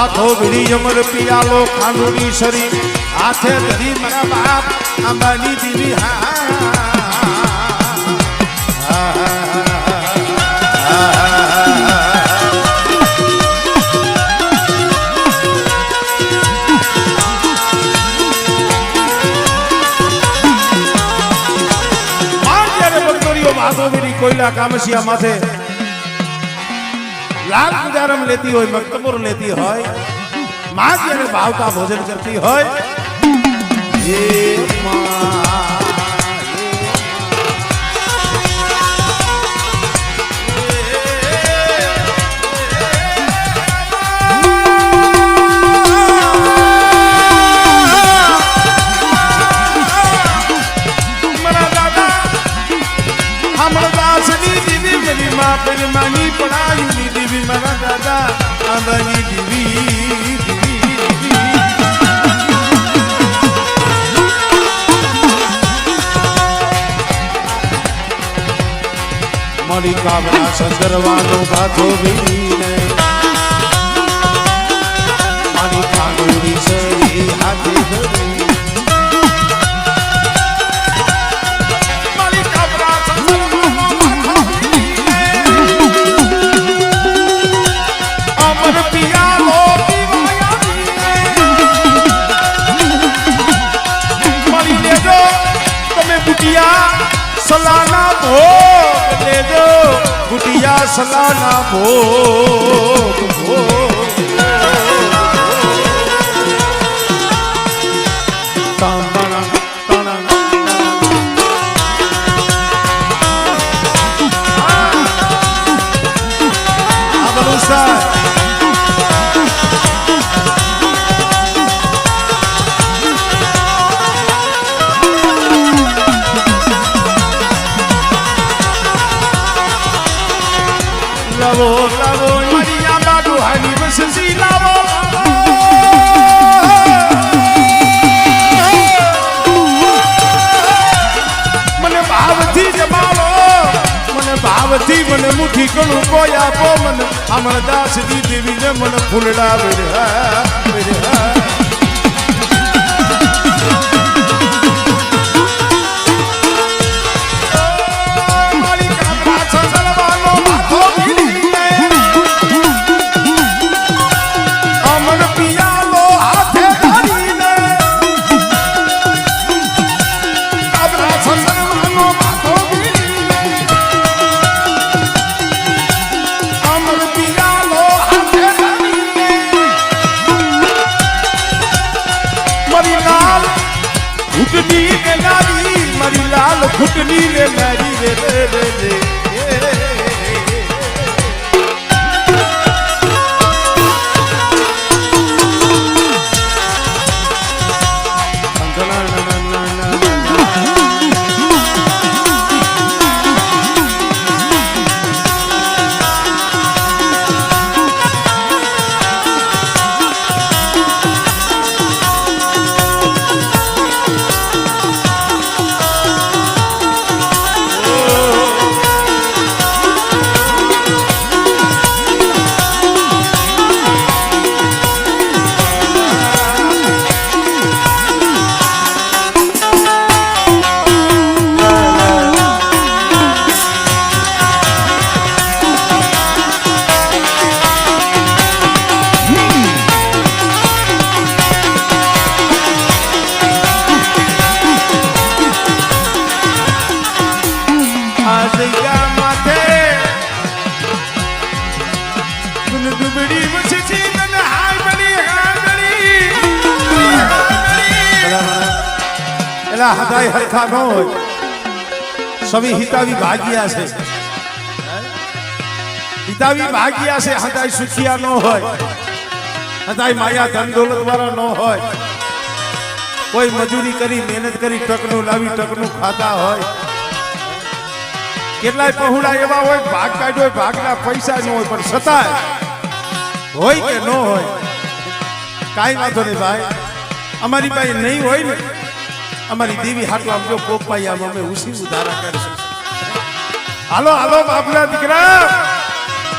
हाथो भिड़ी अमर पियालो खांडोनी सरी हाथे धरी मरा बाप अंबानी दीवी कोयला कामसिया माथे लाल गुजारम लेती हो मकतमोर लेती हो माँ के भाव का भोजन करती हो मानी पढ़ाई दीवी मरा दादा अंबानी दीवी मरी कामना संदरवानो बातो बीने मरी कांगोरी सरी हाथे धरी सलाना भोग ले दो गुटिया सलाना भोग लावो लावो मरिया बाडू हानी बससी लावो मने भावथी जमालो मने भावथी मने मुठी कणु कोया पो मन अमर दास दी देवी ने मन फूलड़ा बेरे मरी लाल घुटनी ले मेरी रे हदाय हरखा न हो सभी हितावी भाग्या से हितावी भाग्या से हदाय सुखिया न हो हदाय माया धन दौलत वाला न हो कोई मजूरी करी मेहनत करी टकनु लावी टकनु खाता हो કેટલાય પહોળા એવા હોય ભાગ કાઢ્યો હોય ભાગના પૈસા ન હોય પણ છતાંય હોય કે ન હોય કાઈ વાંધો નહીં ભાઈ અમારી પાસે નહીં હોય ને અમારી દેવી હાટો આમ જો કોક પાઈ આમ અમે ઉસી ઉધારા કરશું હાલો હાલો બાપના દીકરા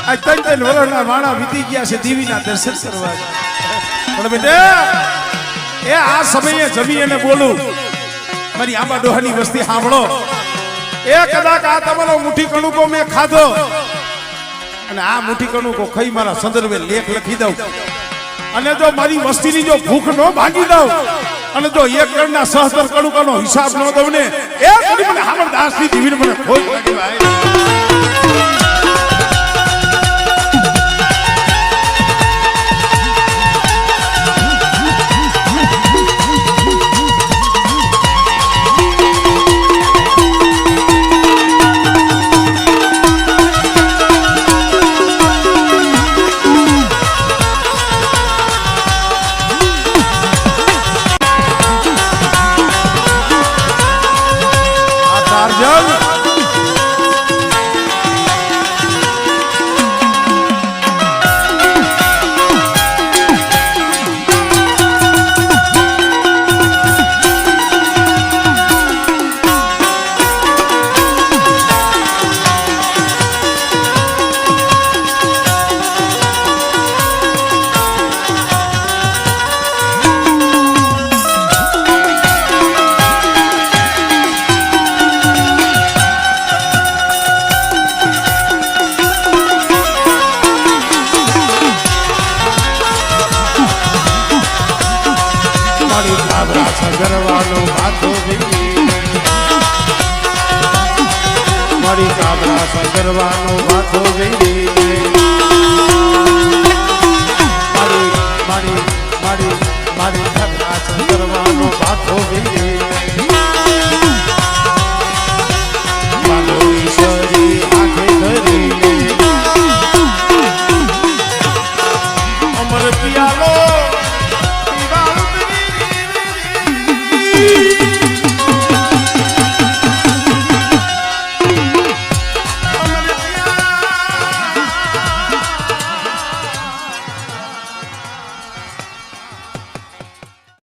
આ ત્રણ વરણના વાણા વીતી ગયા છે દેવીના દર્શન કરવા પણ બેટા એ આ સમયે જમી અને બોલું મારી આંબા ડોહાની વસ્તી સાંભળો એ કદાચ આ તમારો મુઠ્ઠી કણુકો મેં ખાધો અને આ મુઠ્ઠી કણુકો ખાઈ મારા સંદર્ભે લેખ લખી દઉં અને જો મારી વસ્તીની જો ભૂખ ન ભાગી દઉં અને જો એક કણના સહસ્ત્ર કણુકાનો હિસાબ ન દઉં ને એ કરી મને હામરદાસની દીવીને મને ખોટ લાગી ભાઈ સગરવાનો ભાતો મારી કાબરા સગરવાનો ભાતો મારી મારી મારી મારી કાબરા સગરવાનો ભાતો